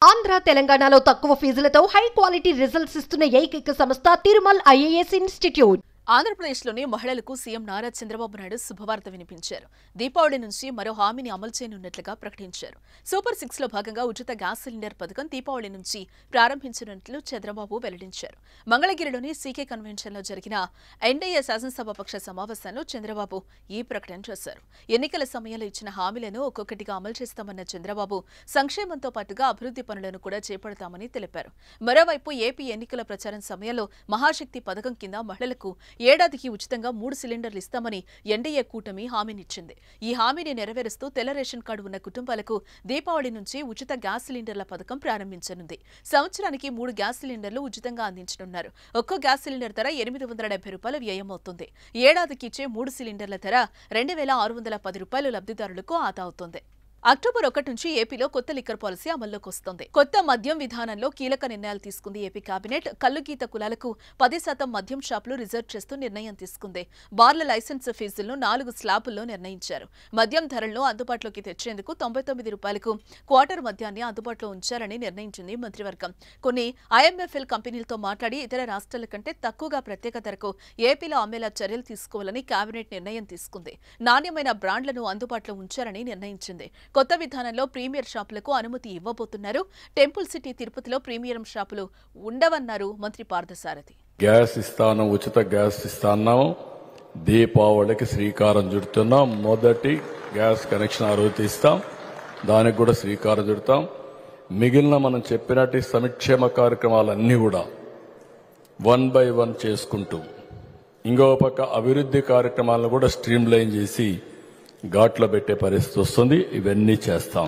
ఆంధ్ర తెలంగాణలో తక్కువ ఫీజులతో high quality results ఇస్తున్న ఏకైక సంస్థ తిరుమల్ ఐఏఎస్ ఇన్స్టిట్యూట్. ఆంధ్రప్రదేశ్లోని మహిళలకు సీఎం నారా చంద్రబాబు నాయుడు శుభవార్త వినిపించారు. దీపావళి నుంచి మరో హామీని అమలు చేయనున్నట్లుగా ప్రకటించారు. సూపర్ 6లో భాగంగా ఉచిత గ్యాస్ సిలిండర్ పథకం దీపావళి నుంచి ప్రారంభించనున్నట్లు చంద్రబాబు వెల్లడించారు. మంగళగిరిలోని సీకే కన్వెన్షన్లో జరిగిన ఎన్డీఏ శాసనసభాపక్ష సమావేశంలో చంద్రబాబు ఈ ప్రకటన చేశారు. ఎన్నికల సమయంలో ఇచ్చిన హామీలను ఒక్కొక్కటిగా అమలు చేస్తామన్న చంద్రబాబు సంక్షేమంతో పాటుగా అభివృద్ధి పనులను కూడా చేపడతామని తెలిపారు. మరోవైపు ఏపీ ఎన్నికల ప్రచారం సమయంలో మహాశక్తి పథకం కింద మహిళలకు ఏడాదికి ఉచితంగా 3 సిలిండర్లు ఇస్తామని ఎన్డీఏ కూటమి హామీనిచ్చింది. ఈ హామీని నెరవేరుస్తూ తెల్ల రేషన్ కార్డు ఉన్న కుటుంబాలకు దీపావళి నుంచి ఉచిత గ్యాస్ సిలిండర్ల పథకం ప్రారంభించనుంది. సంవత్సరానికి 3 గ్యాస్ సిలిండర్లు ఉచితంగా అందించనున్నారు. ఒక్కో గ్యాస్ సిలిండర్ ధర రూ. 870 వ్యయమవుతుంది. ఏడాదికి ఇచ్చే 3 సిలిండర్ల ధర రూ. 2610 లబ్ధిదారులకు ఆదా అవుతుంది. అక్టోబర్ 1 నుంచి ఏపీలో కొత్త లిక్కర్ పాలసీ అమల్లోకి వస్తోంది. కొత్త మద్యం విధానంలో కీలక నిర్ణయాలు తీసుకుంది ఏపీ కేబినెట్. కల్లుగీత కులాలకు 10% మద్యం షాపులు రిజర్వ్ చేస్తూ నిర్ణయం తీసుకుంది. బార్ల లైసెన్స్ ఫీజులను 4 స్లాబుల్లో నిర్ణయించారు. మద్యం ధరలను అందుబాటులోకి తెచ్చేందుకు రూ. 99కు క్వార్టర్ మద్యాన్ని అందుబాటులో ఉంచాలని నిర్ణయించింది మంత్రివర్గం. కొన్ని ఐఎంఎఫ్ఎల్ కంపెనీలతో మాట్లాడి ఇతర రాష్ట్రాల కంటే తక్కువగా ప్రత్యేక ధరకు ఏపీలో అమ్మేలా చర్యలు తీసుకోవాలని కేబినెట్ నిర్ణయం తీసుకుంది. నాణ్యమైన బ్రాండ్లను అందుబాటులో ఉంచాలని నిర్ణయించింది. కొత్త విధానంలో ప్రీమియర్ షాపులకు అనుమతి ఇవ్వబోతున్నారు. టెంపుల్ సిటీ తిరుపతిలో ప్రీమియం షాపులు ఉండవన్నారు మంత్రి పార్థసారథి. గ్యాస్ ఇస్తాను, ఉచిత గ్యాస్ ఇస్తాను. దీపావళికి శ్రీకారం చుడుతున్నాం. మొదటి గ్యాస్ కనెక్షన్ ఆ రోజు ఇస్తాం. దానికి కూడా శ్రీకారం చుడతాం. మిగిలిన మనం చెప్పినట్టు సంక్షేమ కార్యక్రమాలన్నీ కూడా 1 by 1 చేసుకుంటూ ఇంకో పక్క అభివృద్ధి కార్యక్రమాలను కూడా స్ట్రీమ్ లైన్ చేసి ఘాట్లో పెట్టే పరిస్థితి వస్తుంది. ఇవన్నీ చేస్తాం.